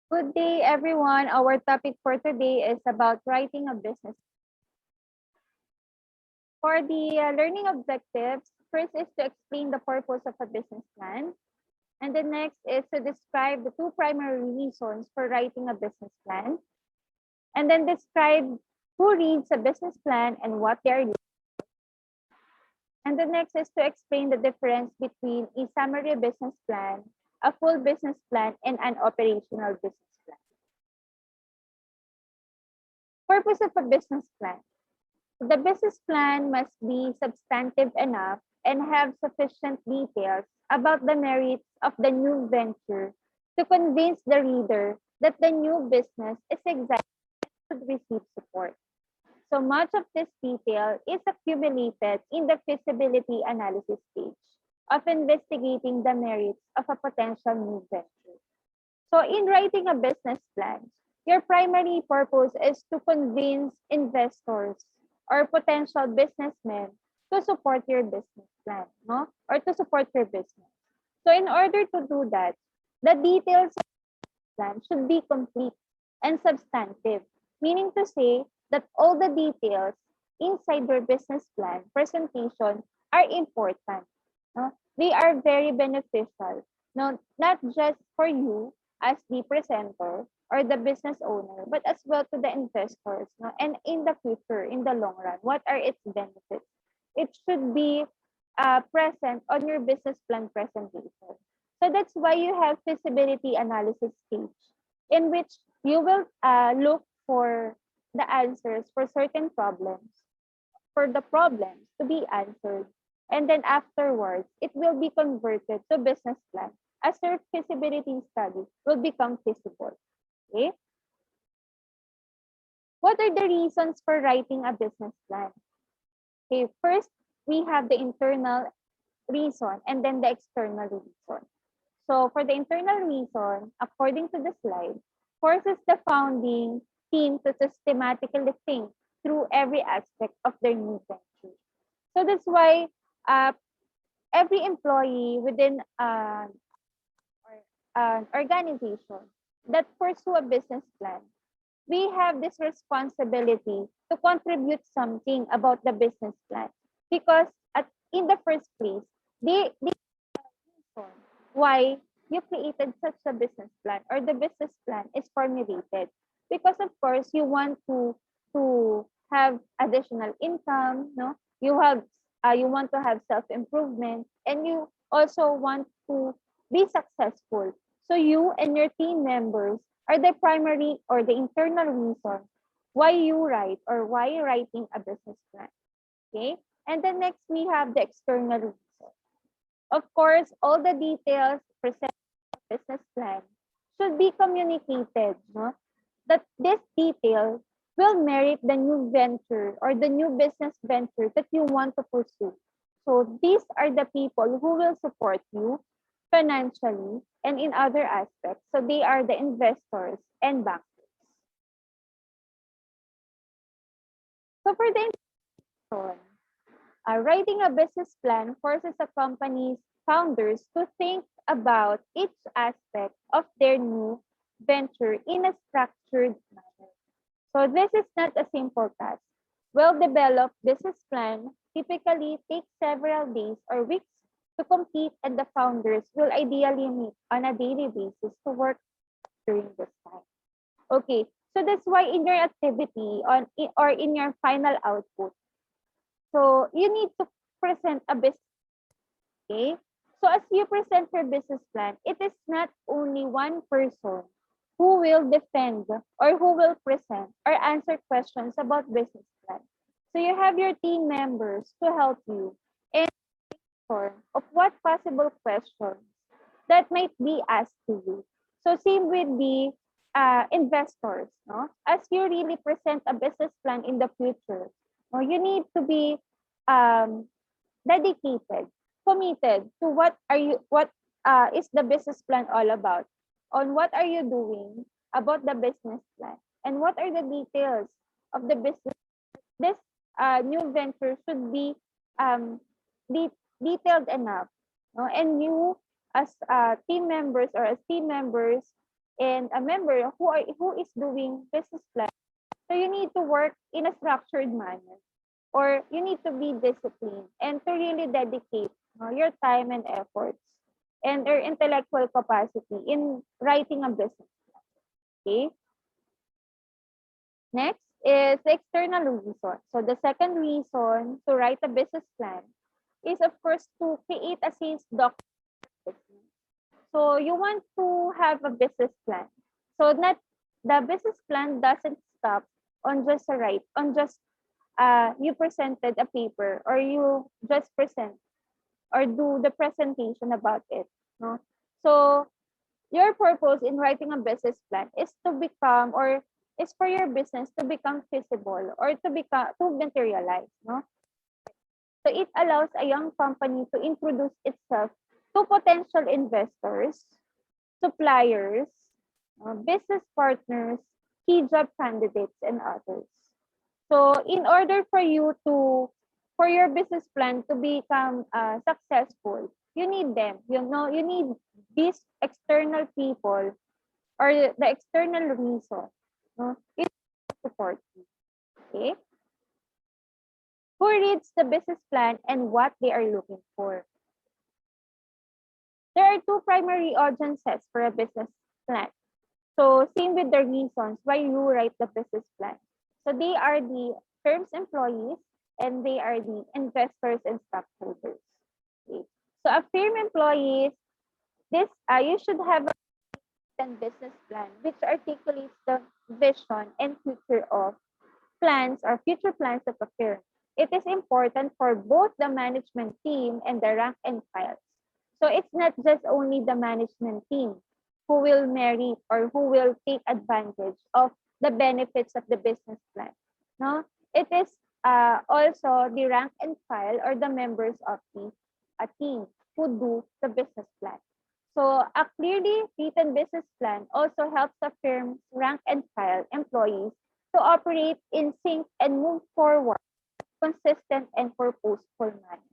Good day, everyone. Our topic for today is about writing a business. For the learning objectives, first is to explain the purpose of a business plan. And the next is to describe the two primary reasons for writing a business plan. And then describe who reads a business plan and what they are. And the next is to explain the difference between a summary business plan, a full business plan, and an operational business plan. Purpose of a business plan. The business plan must be substantive enough and have sufficient details about the merits of the new venture to convince the reader that the new business is exactly to receive support. So much of this detail is accumulated in the feasibility analysis stage of investigating the merits of a potential new venture. So in writing a business plan, your primary purpose is to convince investors or potential businessmen to support your business plan, no? Or to support your business. So in order to do that, the details of the plan should be complete and substantive, meaning to say that all the details inside your business plan presentation are important. No? They are very beneficial, no, not just for you as the presenter or the business owner, but as well to the investors. No? And in the future, in the long run, what are its benefits? It should be present on your business plan presentation. So that's why you have feasibility analysis stage, in which you will look for the answers for certain problems, for the problems to be answered. And then afterwards, it will be converted to business plan as your feasibility study will become feasible. Okay? What are the reasons for writing a business plan? Okay, first, we have the internal reason and then the external reason. So for the internal reason, according to the slide, forces the founding team to systematically think through every aspect of their new venture. So that's why every employee within an organization that pursue a business plan, we have this responsibility to contribute something about the business plan because in the first place, they reason why you created such a business plan or the business plan is formulated because of course you want to have additional income, no, you want to have self improvement and you also want to be successful, so you and your team members are the primary or the internal reason why you write or why you're writing a business plan. Okay, and then next we have the external reason. Of course, all the details presented in the business plan should be communicated, no? That this detail will merit the new venture or the new business venture that you want to pursue. So these are the people who will support you financially and in other aspects. So they are the investors and bankers. So for the investor, writing a business plan forces a company's founders to think about each aspect of their new venture in a structured manner. So this is not a simple task. Well-developed business plan typically takes several days or weeks to complete, and the founders will ideally meet on a daily basis to work during this time. Okay, so that's why in your activity or in your final output, so you need to present a business. Okay, so as you present your business plan, it is not only one person who will defend or who will present or answer questions about business plan. So you have your team members to help you and of what possible questions that might be asked to you. So same with the investors, no? As you really present a business plan in the future, no, you need to be dedicated, committed to what is the business plan all about, on what are you doing about the business plan, and what are the details of the business. This new venture should be detailed enough, no? And you as team members and a member who is doing business plan. So you need to work in a structured manner, or you need to be disciplined and to really dedicate your time and efforts and your intellectual capacity in writing a business. Okay. Next is the external reason. So the second reason to write a business plan is, of course, to create a sales document. So you want to have a business plan. So not the business plan doesn't stop on just a write on just you presented a paper, or you just present or do the presentation about it. No? So your purpose in writing a business plan is to become, or is for your business to become feasible, or to materialize. No? So it allows a young company to introduce itself to potential investors, suppliers, business partners, key job candidates, and others. So in order for your business plan to become successful, you need them. You need these external people, or the external reason. It support you. Okay. Who reads the business plan and what they are looking for? There are two primary audiences for a business plan. So same with the reasons why you write the business plan. So they are the firm's employees, and they are the investors and stockholders. Okay. So a firm employees, this you should have a written business plan which articulates the vision and future of plans or future plans of a firm. It is important for both the management team and the rank and files. So it's not just only the management team who will merit or who will take advantage of the benefits of the business plan. No, it is also the rank and file, or the members of the team who do the business plan. So a clearly written business plan also helps the firm's rank and file employees to operate in sync and move forward consistent and purposeful manner.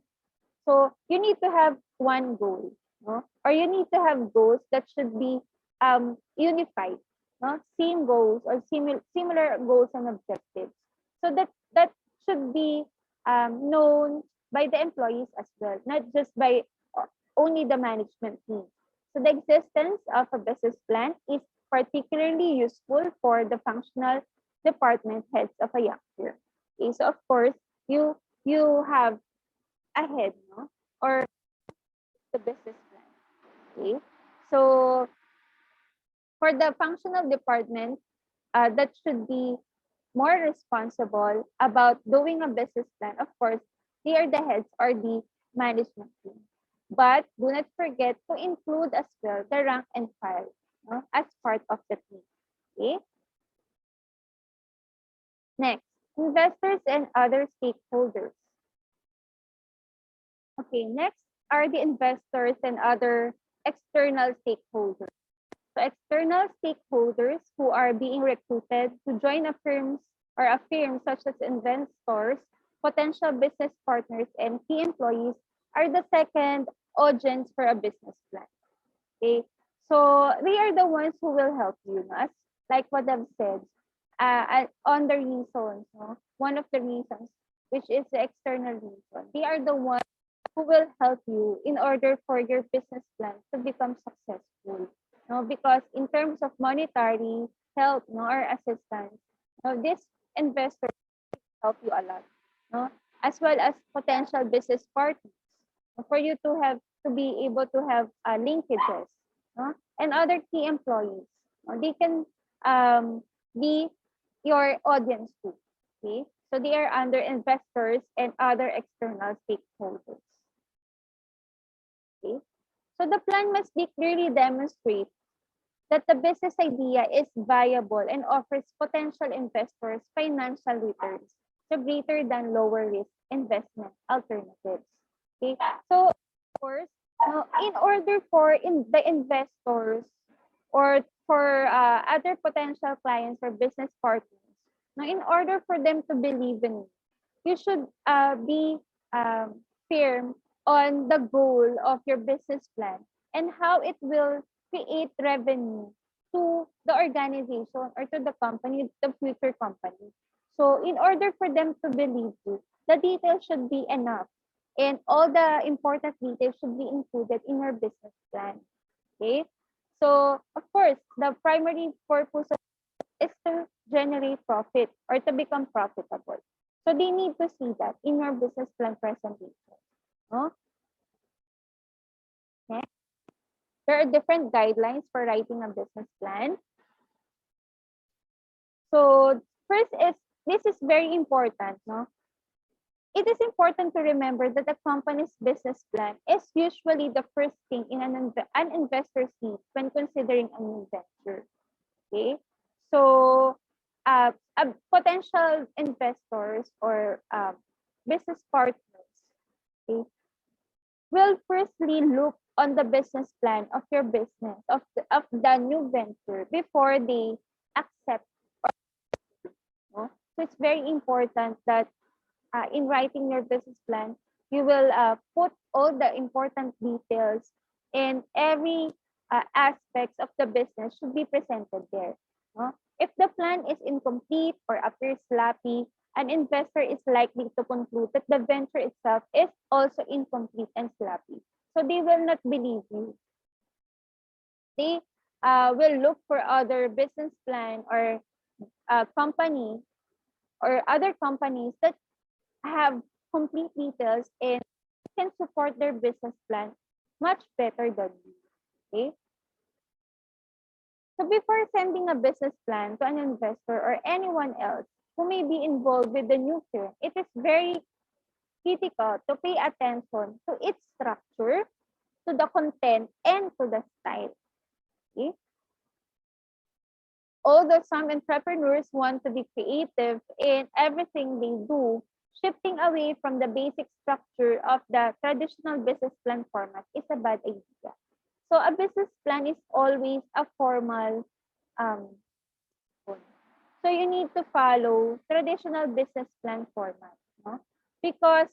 So you need to have one goal, no? Or you need to have goals that should be unified, no? Same goals, or similar goals and objectives. So that should be known by the employees as well, not just by only the management team. So the existence of a business plan is particularly useful for the functional department heads of a young firm. Okay, so of course, you have ahead, no? Or the business plan. Okay. So for the functional department, that should be more responsible about doing a business plan. Of course, they are the heads or the management team. But do not forget to include as well the rank and file, no, as part of the team. Okay. Next, investors and other stakeholders. Okay, next are the investors and other external stakeholders. So external stakeholders who are being recruited to join a firm such as investors, potential business partners, and key employees are the second audience for a business plan. Okay, so they are the ones who will help you, no? As like what I've said, on the reasons, no? One of the reasons, which is the external reason, they are the ones who will help you in order for your business plan to become successful. No, because in terms of monetary help, no, or assistance, no, this investor help you a lot, no, as well as potential business partners for you to have to be able to have linkages, no, and other key employees. No, they can be your audience too. Okay, so they are under investors and other external stakeholders. Okay, so the plan must be clearly demonstrate that the business idea is viable and offers potential investors financial returns to greater than lower risk investment alternatives. Okay, so of course, in order for the investors or for other potential clients or business partners, now in order for them to believe in you should be firm on the goal of your business plan and how it will create revenue to organization or to the company, the future company. So in order for them to believe you, the details should be enough. And all the important details should be included in your business plan. Okay? So, of course, the primary purpose is to generate profit or to become profitable. So they need to see that in your business plan presentation. No? Okay. There are different guidelines for writing a business plan. So first is, this is very important. No? It is important to remember that a company's business plan is usually the first thing in an investor sees when considering a new venture. Okay, so potential investors or business partners, okay, will firstly look on the business plan of your business of the new venture before they accept. No? So it's very important that in writing your business plan, you will put all the important details and every aspects of the business should be presented there. No? If the plan is incomplete or appears sloppy, an investor is likely to conclude that the venture itself is also incomplete and sloppy. So they will not believe you. They will look for other business plan or company or other companies that have complete details and can support their business plan much better than you. Okay? So before sending a business plan to an investor or anyone else who may be involved with the new firm, it is very critical to pay attention to its structure, to the content, and to the style. Okay? Although some entrepreneurs want to be creative in everything they do, shifting away from the basic structure of the traditional business plan format is a bad idea. So a business plan is always a formal so you need to follow traditional business plan format, no? Because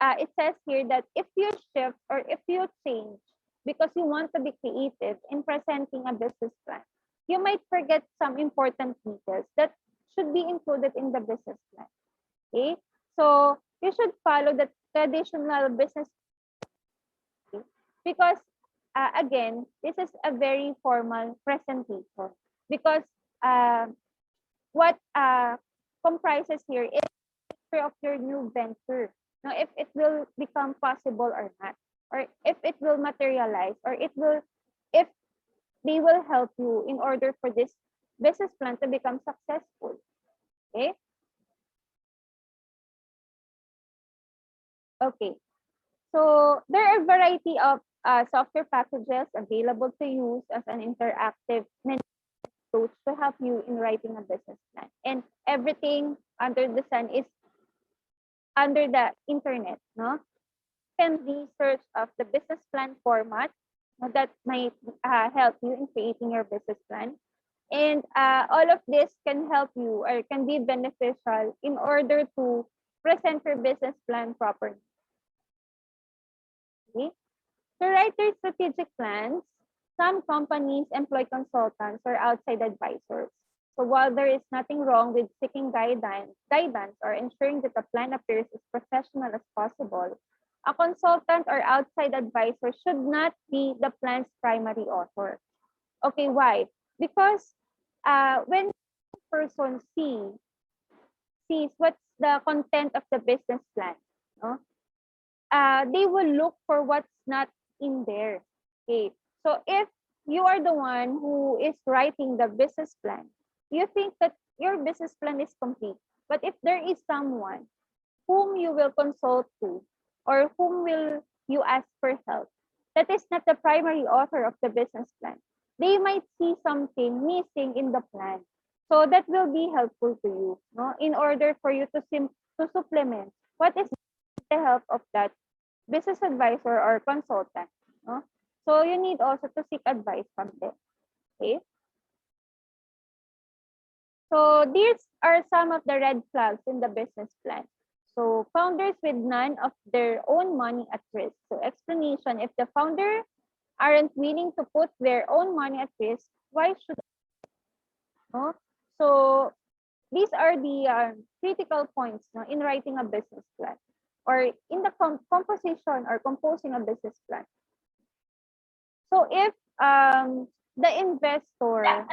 it says here that if you shift or if you change because you want to be creative in presenting a business plan, you might forget some important details that should be included in the business plan. Okay? So you should follow the traditional business plan because again, this is a very formal presentation because what comprises here is of your new venture. Now, if it will become possible or not, or if it will materialize, or if they will help you in order for this business plan to become successful. Okay. Okay. So there are a variety of software packages available to use as an interactive approach to help you in writing a business plan. And everything under the sun is under the internet, no? You can research of the business plan format that might help you in creating your business plan. And all of this can help you or can be beneficial in order to present your business plan properly. Okay? To write your strategic plans, some companies employ consultants or outside advisors. So while there is nothing wrong with seeking guidance or ensuring that the plan appears as professional as possible, a consultant or outside advisor should not be the plan's primary author. Okay, why? Because when a person sees what's the content of the business plan, no? They will look for what's not in there. Okay, so if you are the one who is writing the business plan, you think that your business plan is complete. But if there is someone whom you will consult to or whom will you ask for help, that is not the primary author of the business plan. They might see something missing in the plan. So that will be helpful to you, no? In order for you to supplement what is the help of that business advisor or consultant. No? So you need also to seek advice from them. Okay. So these are some of the red flags in the business plan. So founders with none of their own money at risk. So explanation, if the founder aren't willing to put their own money at risk, why should No? So these are the critical points, no, in writing a business plan or in the composition or composing a business plan. So if the investor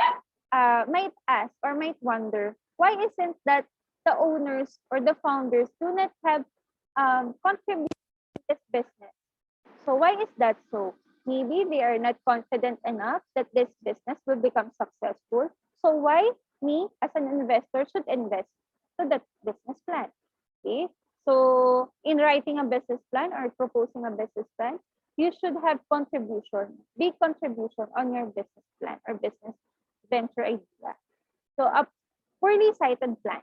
might ask or might wonder, why isn't that the owners or the founders do not have contributed to this business? So why is that so? Maybe they are not confident enough that this business will become successful. So why me as an investor should invest to that business plan? Okay. So in writing a business plan or proposing a business plan, you should have contribution, big contribution on your business plan or business venture idea. So a poorly cited plan.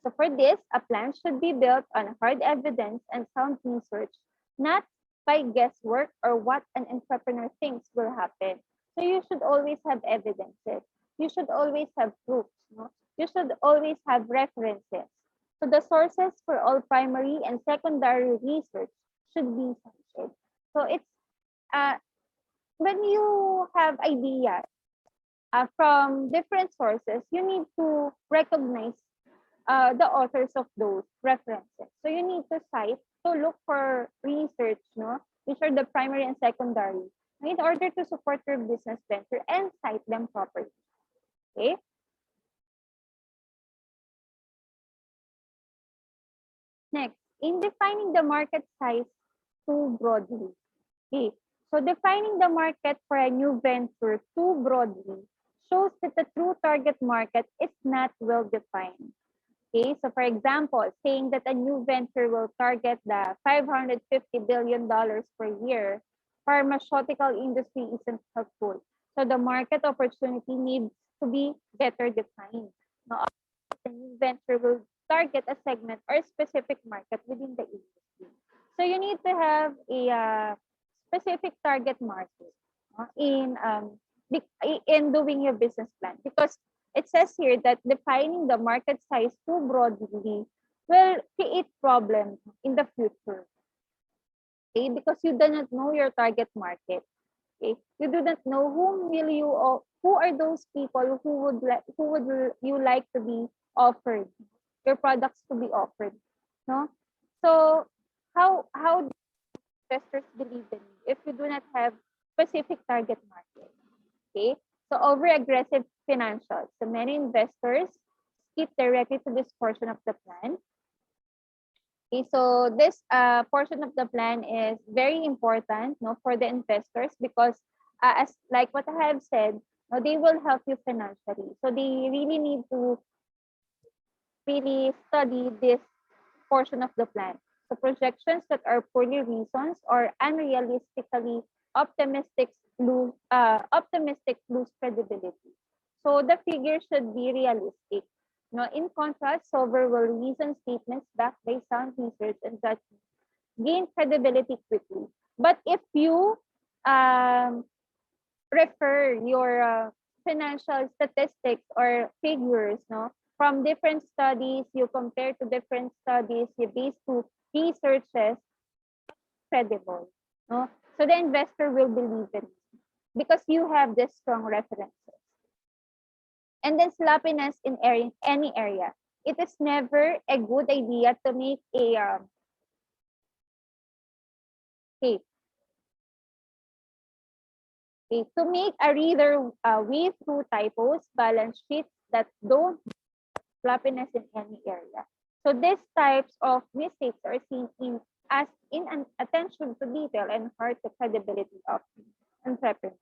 So for this, a plan should be built on hard evidence and sound research, not by guesswork or what an entrepreneur thinks will happen. So you should always have evidences. You should always have proofs. No? You should always have references. So the sources for all primary and secondary research should be cited. So it's uh, when you have ideas from different sources, you need to recognize the authors of those references. So you need to cite, to look for research, no, which are the primary and secondary, in order to support your business venture and cite them properly. Okay. Next, in defining the market size too broadly. Okay. So defining the market for a new venture too broadly shows that the true target market is not well defined. Okay, so for example, saying that a new venture will target the $550 billion per year pharmaceutical industry isn't helpful. So the market opportunity needs to be better defined. Now, the new venture will target a segment or specific market within the industry. So you need to have a specific target market in doing your business plan, because it says here that defining the market size too broadly will create problems in the future. Okay, because you do not know your target market. Okay, you do not know who are those people who would you like to be offered your products to be offered, no? So how do investors believe in you if you do not have specific target market? Okay, so over aggressive financials. So many investors skip directly to this portion of the plan. Okay, so this portion of the plan is very important, no, for the investors, because as like what I have said, no, they will help you financially. So they really need to really study this portion of the plan. So projections that are poorly reasoned or unrealistically optimistic lose credibility. So the figure should be realistic. No, in contrast, sober will reason statements backed by sound research and judgment gain credibility quickly. But if you um, refer your financial statistics or figures, no, from different studies, you compare to different studies, you base to researches, credible, no? So the investor will believe in you because you have this strong references. And then sloppiness in any area. It is never a good idea to make okay, to make a reader read through typos, balance sheets that don't sloppiness in any area. So these types of mistakes are seen in as in an attention to detail and hurt the credibility of entrepreneurs.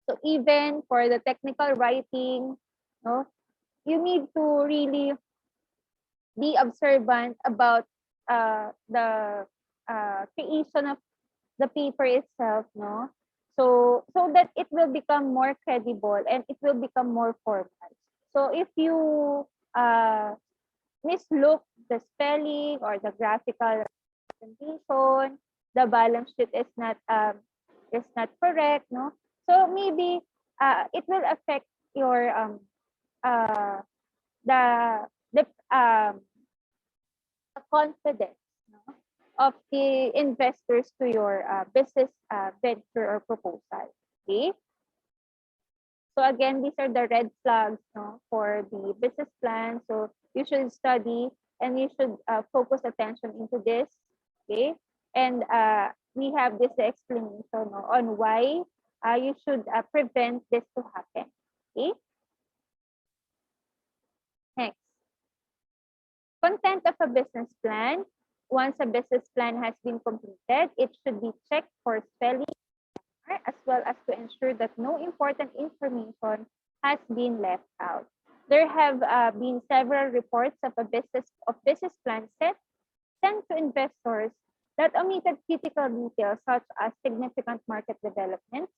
So even for the technical writing, no, you need to really be observant about the creation of the paper itself, no? So that it will become more credible and it will become more formal. So if you mislook the spelling or the graphical representation, the balance sheet is not correct, no? So maybe it will affect your uh the the um the confidence, no, of the investors to your business venture or proposal. Okay. So again, these are the red flags, no, for the business plan. So you should study and you should focus attention into this. Okay. And we have this explanation, no, on why you should prevent this to happen. Okay. Next, content of a business plan. Once a business plan has been completed, it should be checked for spelling as well as to ensure that no important information has been left out. There have been several reports of business plan sent to investors that omitted critical details such as significant market developments,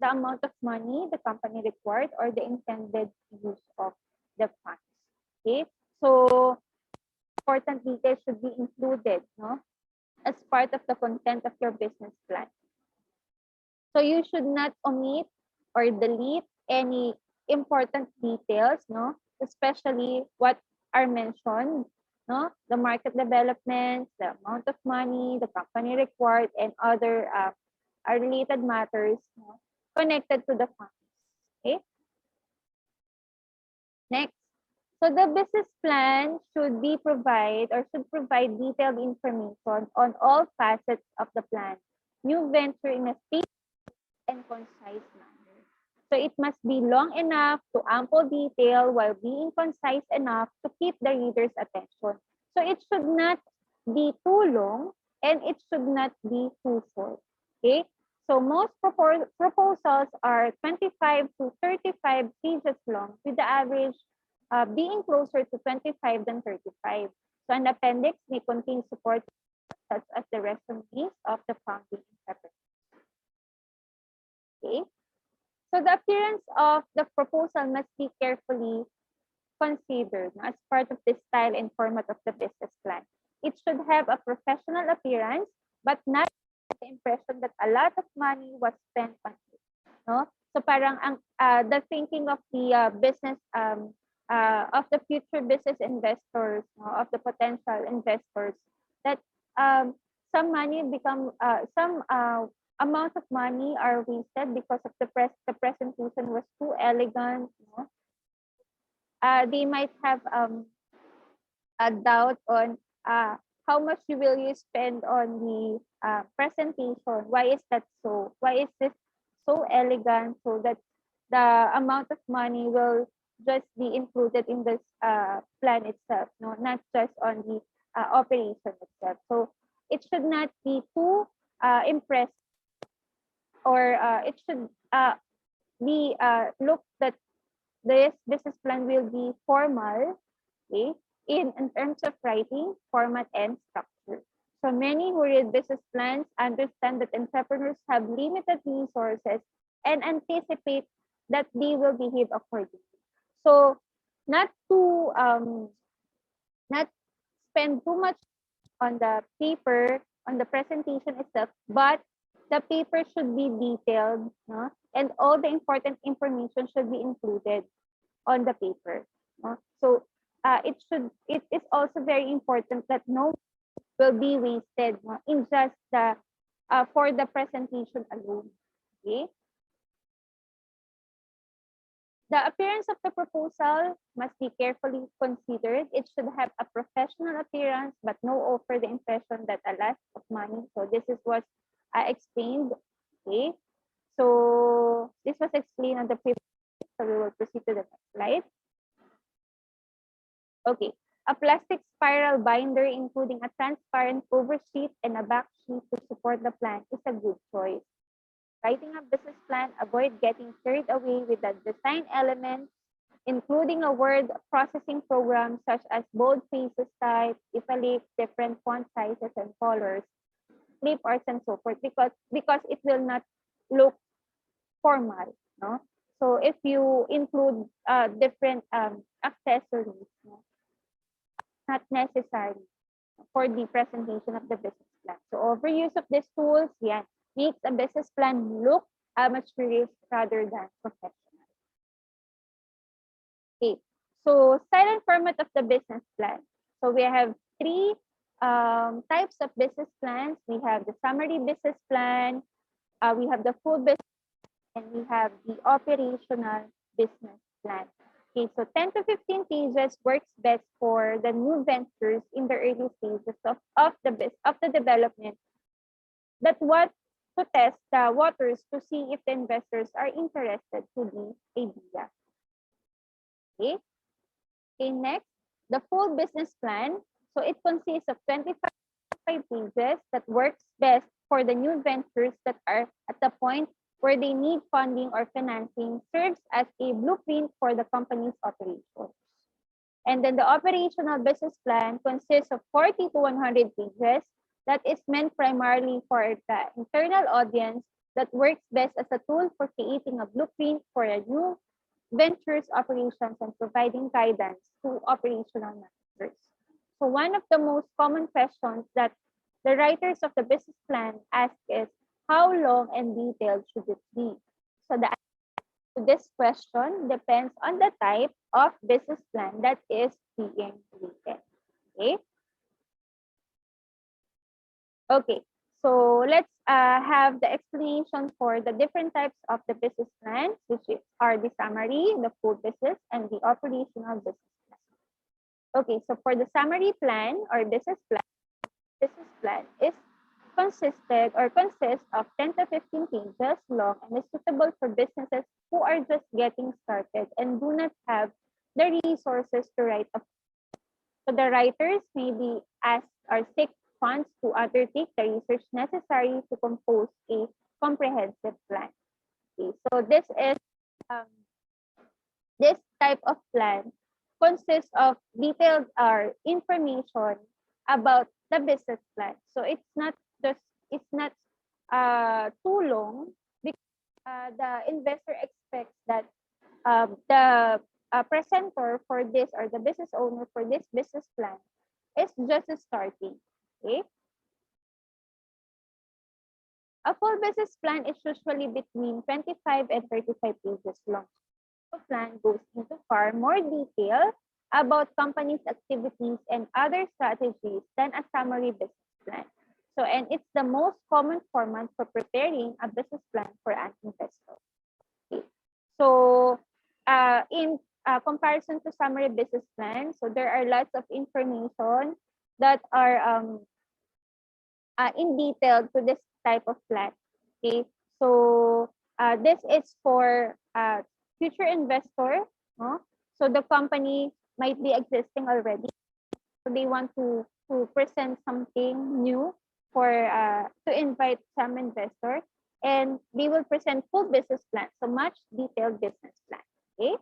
the amount of money the company required, or the intended use of the funds. Okay, so important details should be included, no, as part of the content of your business plan. So you should not omit or delete any important details, no, especially what are mentioned, no, the market developments, the amount of money the company required, and other related matters, no, connected to the funds. Okay. Next. So the business plan should provide detailed information on all facets of the plan. New venture in a state and concise manner. So it must be long enough to ample detail while being concise enough to keep the reader's attention. So it should not be too long and it should not be too short. Okay? So most proposals are 25 to 35 pages long, with the average being closer to 25 than 35. So an appendix may contain support such as the resumes of the founding entrepreneurs. Okay. So the appearance of the proposal must be carefully considered as part of the style and format of the business plan. It should have a professional appearance, but not the impression that a lot of money was spent on it. No? So parang the thinking of the business of the future business investors, no, of the potential investors, that some money become some amount of money are wasted because of the presentation was too elegant. No? They might have a doubt on how much will you spend on the presentation. Why is that so? Why is this so elegant so that the amount of money will just be included in this plan itself, no, not just on the operation itself. So it should not be too impressive, or it should be look that this business plan will be formal, okay, in terms of writing, format, and structure. So many who read business plans understand that entrepreneurs have limited resources and anticipate that they will behave accordingly. So not to not spend too much on the paper, on the presentation itself, but the paper should be detailed, no? And all the important information should be included on the paper. No? So it is also very important that no will be wasted, no, in just the for the presentation alone. Okay. The appearance of the proposal must be carefully considered. It should have a professional appearance, but no offer the impression that a lot of money. So this is what I explained. Okay. So this was explained on the previous. So we will proceed to the next slide. Okay. A plastic spiral binder, including a transparent cover sheet and a back sheet to support the plan, is a good choice. Writing a business plan, avoid getting carried away with the design elements, including a word processing program such as bold faces type, italics, different font sizes and colors, clip arts, and so forth, because it will not look formal. No? So if you include different accessories, no, not necessary for the presentation of the business plan. So overuse of these tools, yeah, makes a business plan look amateurish rather than professional. Okay, so style and format of the business plan. So we have three types of business plans. We have the summary business plan, we have the full business, and we have the operational business plan. Okay, so 10 to 15 pages works best for the new ventures in the early stages of the development that what to test the waters to see if the investors are interested to the idea. Okay. Okay, next, the full business plan. So it consists of 25 pages that works best for the new ventures that are at the point where they need funding or financing, serves as a blueprint for the company's operations. And then the operational business plan consists of 40 to 100 pages that is meant primarily for the internal audience that works best as a tool for creating a blueprint for a new ventures operations and providing guidance to operational managers. So one of the most common questions that the writers of the business plan ask is, how long and detailed should it be? So the answer to this question depends on the type of business plan that is being written. Okay. Okay. So let's have the explanation for the different types of the business plans, which are the summary, the full business, and the operational business plan. Okay, so for the summary plan or business plan is consists of 10 to 15 pages long and is suitable for businesses who are just getting started and do not have the resources to write a. So the writers may be asked or seek funds to undertake the research necessary to compose a comprehensive plan. Okay, so this type of plan consists of detailed information about the business plan. So it's not too long because the investor expects that the presenter for this or the business owner for this business plan is just starting. Okay. A full business plan is usually between 25 and 35 pages long. The plan goes into far more detail about company's activities and other strategies than a summary business plan. So, and it's the most common format for preparing a business plan for an investor. Okay. So, in comparison to summary business plan, so there are lots of information that are in detail to this type of plan. Okay, so this is for future investor. No? So the company might be existing already. So they want to present something new for to invite some investor, and they will present full business plan, so much detailed business plan. Okay.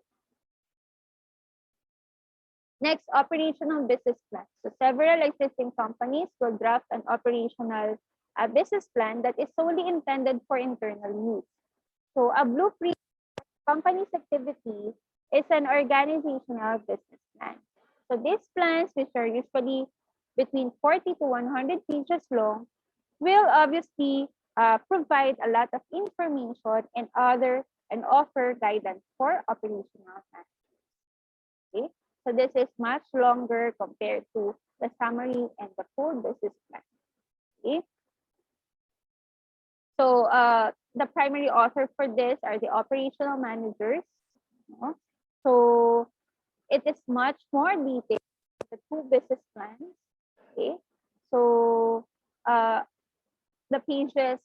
Next, operational business plan. So several existing companies will draft an operational business plan that is solely intended for internal use. So a blueprint for company's activity is an organizational business plan. So these plans, which are usually between 40 to 100 pages long, will obviously provide a lot of information and offer guidance for operational management. Okay. So this is much longer compared to the summary and the full business plan. Okay. So the primary author for this are the operational managers. No? So it is much more detailed than the two business plans. Okay. So the pages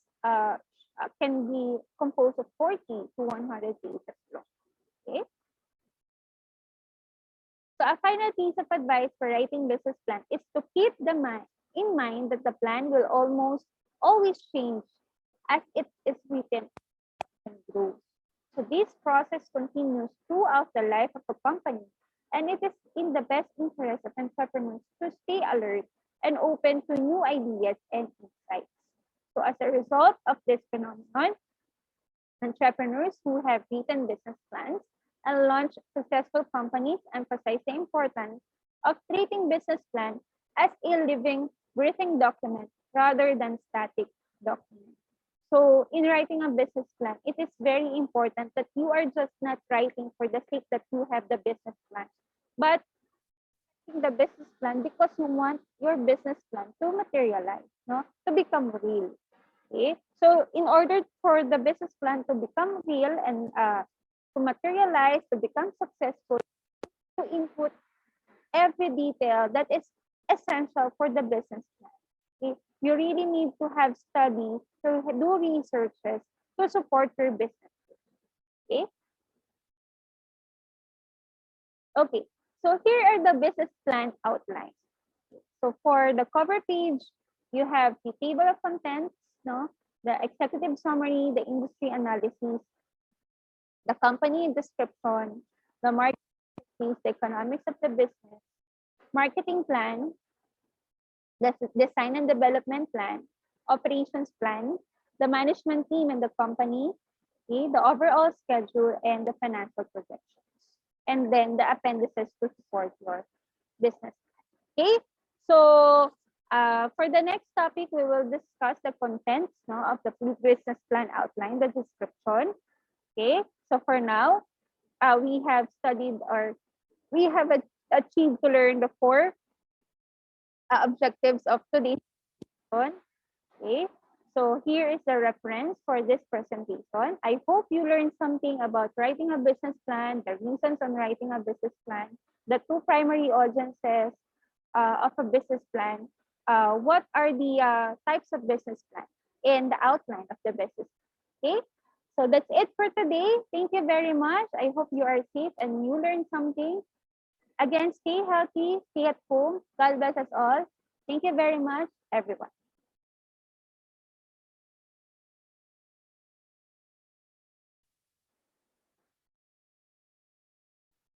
can be composed of 40 to 100 pages long. Okay. So a final piece of advice for writing business plan is to keep in mind that the plan will almost always change as it is written and grows. So this process continues throughout the life of a company, and it is in the best interest of entrepreneurs to stay alert and open to new ideas and insights. So as a result of this phenomenon, entrepreneurs who have written business plans and launched successful companies emphasize the importance of treating business plan as a living, breathing document rather than static document. So in writing a business plan, it is very important that you are just not writing for the sake that you have the business plan, but the business plan because you want your business plan to materialize, no, to become real. Okay, so in order for the business plan to become real and to materialize, to become successful, to input every detail that is essential for the business plan. Okay? You really need to have studies, to do researches to support your business. Okay? Okay. So here are the business plan outlines. So for the cover page, you have the table of contents, no? The executive summary, the industry analysis, the company description, the market, the economics of the business, marketing plan, the design and development plan, operations plan, the management team and the company, okay, the overall schedule, and the financial projections. And then the appendices to support your business. Okay, so for the next topic, we will discuss the contents, no, of the business plan outline, the description. Okay, so for now, we have studied, or we have achieved to learn the four objectives of today's lesson. Okay, so here is the reference for this presentation. I hope you learned something about writing a business plan, the reasons on writing a business plan, the two primary audiences of a business plan, what are the types of business plan, and the outline of the business. Okay, so that's it for today. Thank you very much. I hope you are safe and you learned something. Again, stay healthy, stay at home. God bless us all. Thank you very much, everyone.